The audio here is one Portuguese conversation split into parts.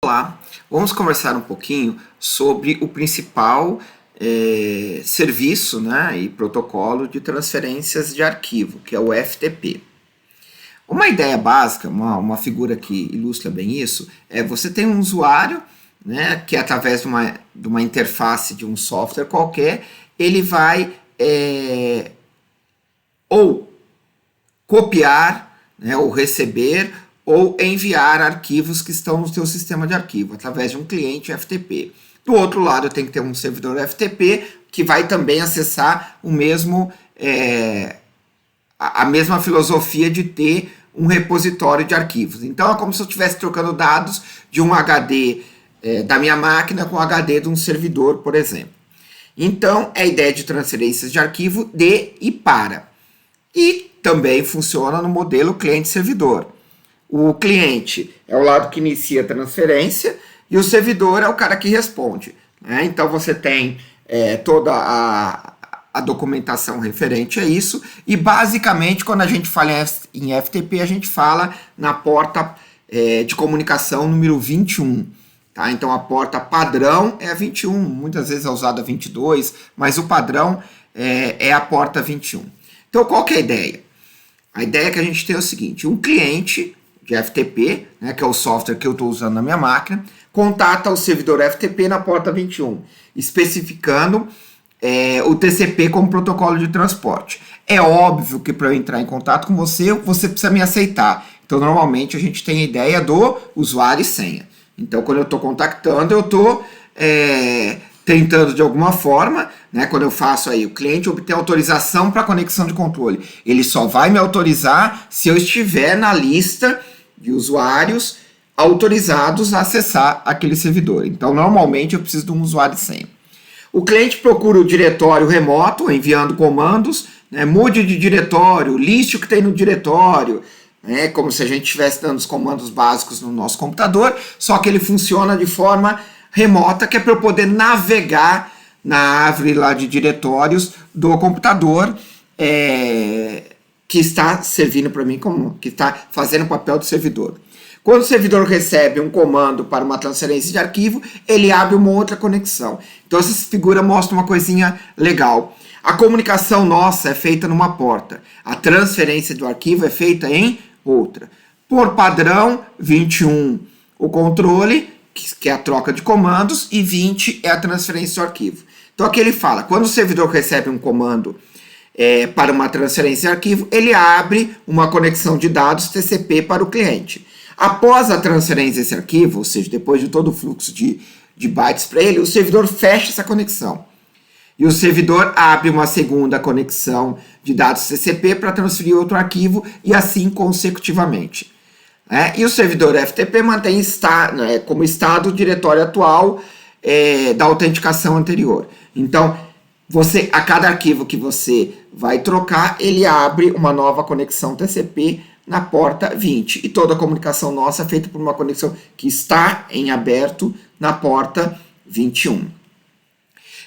Olá, vamos conversar um pouquinho sobre o principal serviço, né, e protocolo de transferências de arquivo, que é o FTP. Uma ideia básica, uma figura que ilustra bem isso, é você tem um usuário, né, que através de uma interface de um software qualquer, ele vai ou copiar, né, ou receber, ou enviar arquivos que estão no seu sistema de arquivo, através de um cliente FTP. Do outro lado, tem que ter um servidor FTP, que vai também acessar o mesmo, a mesma filosofia de ter um repositório de arquivos. Então, é como se eu estivesse trocando dados de um HD da minha máquina com o HD de um servidor, por exemplo. Então, é a ideia de transferências de arquivo de e para. E também funciona no modelo cliente-servidor. O cliente é o lado que inicia a transferência e o servidor é o cara que responde, né? Então você tem toda a documentação referente a isso e basicamente quando a gente fala em FTP a gente fala na porta de comunicação número 21. Tá? Então a porta padrão é a 21, muitas vezes é usada a 22, mas o padrão é a porta 21. Então qual que é a ideia? A ideia que a gente tem é o seguinte, um cliente de FTP, né, que é o software que eu estou usando na minha máquina, contata o servidor FTP na porta 21, especificando o TCP como protocolo de transporte. É óbvio que para eu entrar em contato com você, você precisa me aceitar. Então, normalmente, a gente tem a ideia do usuário e senha. Então, quando eu estou contactando, eu estou tentando de alguma forma, né, quando eu faço aí, o cliente obter autorização para conexão de controle. Ele só vai me autorizar se eu estiver na lista de usuários autorizados a acessar aquele servidor. Então, normalmente, eu preciso de um usuário e senha. O cliente procura o diretório remoto, enviando comandos, né, mude de diretório, liste o que tem no diretório, né, como se a gente estivesse dando os comandos básicos no nosso computador, só que ele funciona de forma remota, que é para eu poder navegar na árvore lá de diretórios do computador, que está servindo para mim, que está fazendo o papel do servidor. Quando o servidor recebe um comando para uma transferência de arquivo, ele abre uma outra conexão. Então essa figura mostra uma coisinha legal. A comunicação nossa é feita numa porta. A transferência do arquivo é feita em outra. Por padrão, 21 o controle, que é a troca de comandos, e 20 é a transferência do arquivo. Então aqui ele fala, quando o servidor recebe um comando para uma transferência de arquivo, ele abre uma conexão de dados TCP para o cliente. Após a transferência desse arquivo, ou seja, depois de todo o fluxo de bytes para ele, o servidor fecha essa conexão. E o servidor abre uma segunda conexão de dados TCP para transferir outro arquivo e assim consecutivamente. E o servidor FTP mantém como estado o diretório atual da autenticação anterior. Então, a cada arquivo que você vai trocar, ele abre uma nova conexão TCP na porta 20. E toda a comunicação nossa é feita por uma conexão que está em aberto na porta 21.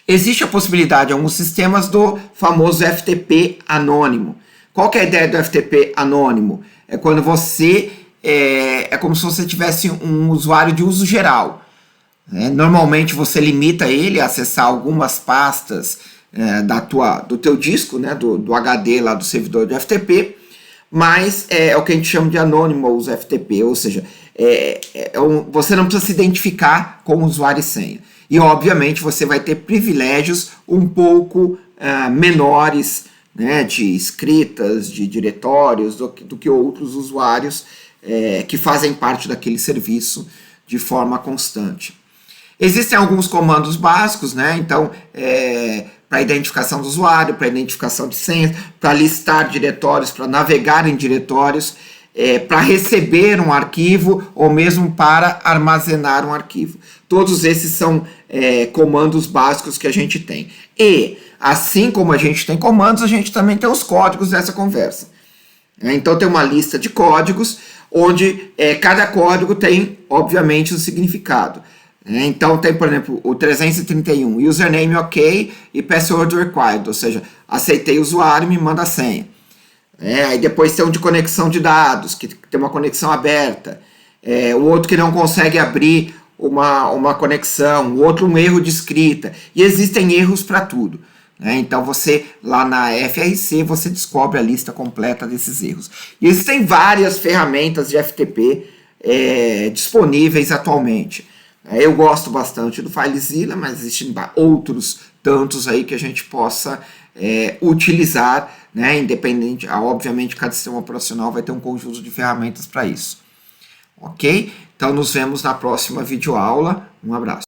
Existe a possibilidade em alguns sistemas do famoso FTP anônimo. Qual que é a ideia do FTP anônimo? É quando você... É como se você tivesse um usuário de uso geral. Normalmente você limita ele a acessar algumas pastas do teu disco, né, do HD lá do servidor de FTP, mas é o que a gente chama de Anonymous FTP, ou seja, você não precisa se identificar com o usuário e senha. E obviamente você vai ter privilégios um pouco menores, né, de escritas, de diretórios, do que outros usuários que fazem parte daquele serviço de forma constante. Existem alguns comandos básicos, né? Então, para identificação do usuário, para identificação de senhas, para listar diretórios, para navegar em diretórios, para receber um arquivo ou mesmo para armazenar um arquivo. Todos esses são comandos básicos que a gente tem. E, assim como a gente tem comandos, a gente também tem os códigos dessa conversa. Então, tem uma lista de códigos, onde cada código tem, obviamente, um significado. Então, tem, por exemplo, o 331, username ok e password required, ou seja, aceitei o usuário e me manda a senha. Aí depois tem um de conexão de dados, que tem uma conexão aberta. O outro que não consegue abrir uma conexão, o outro um erro de escrita, e existem erros para tudo. Então você, lá na FRC, você descobre a lista completa desses erros. E existem várias ferramentas de FTP disponíveis atualmente. Eu gosto bastante do FileZilla, mas existem outros tantos aí que a gente possa utilizar, independente, obviamente cada sistema operacional vai ter um conjunto de ferramentas para isso. Ok? Então nos vemos na próxima videoaula. Um abraço.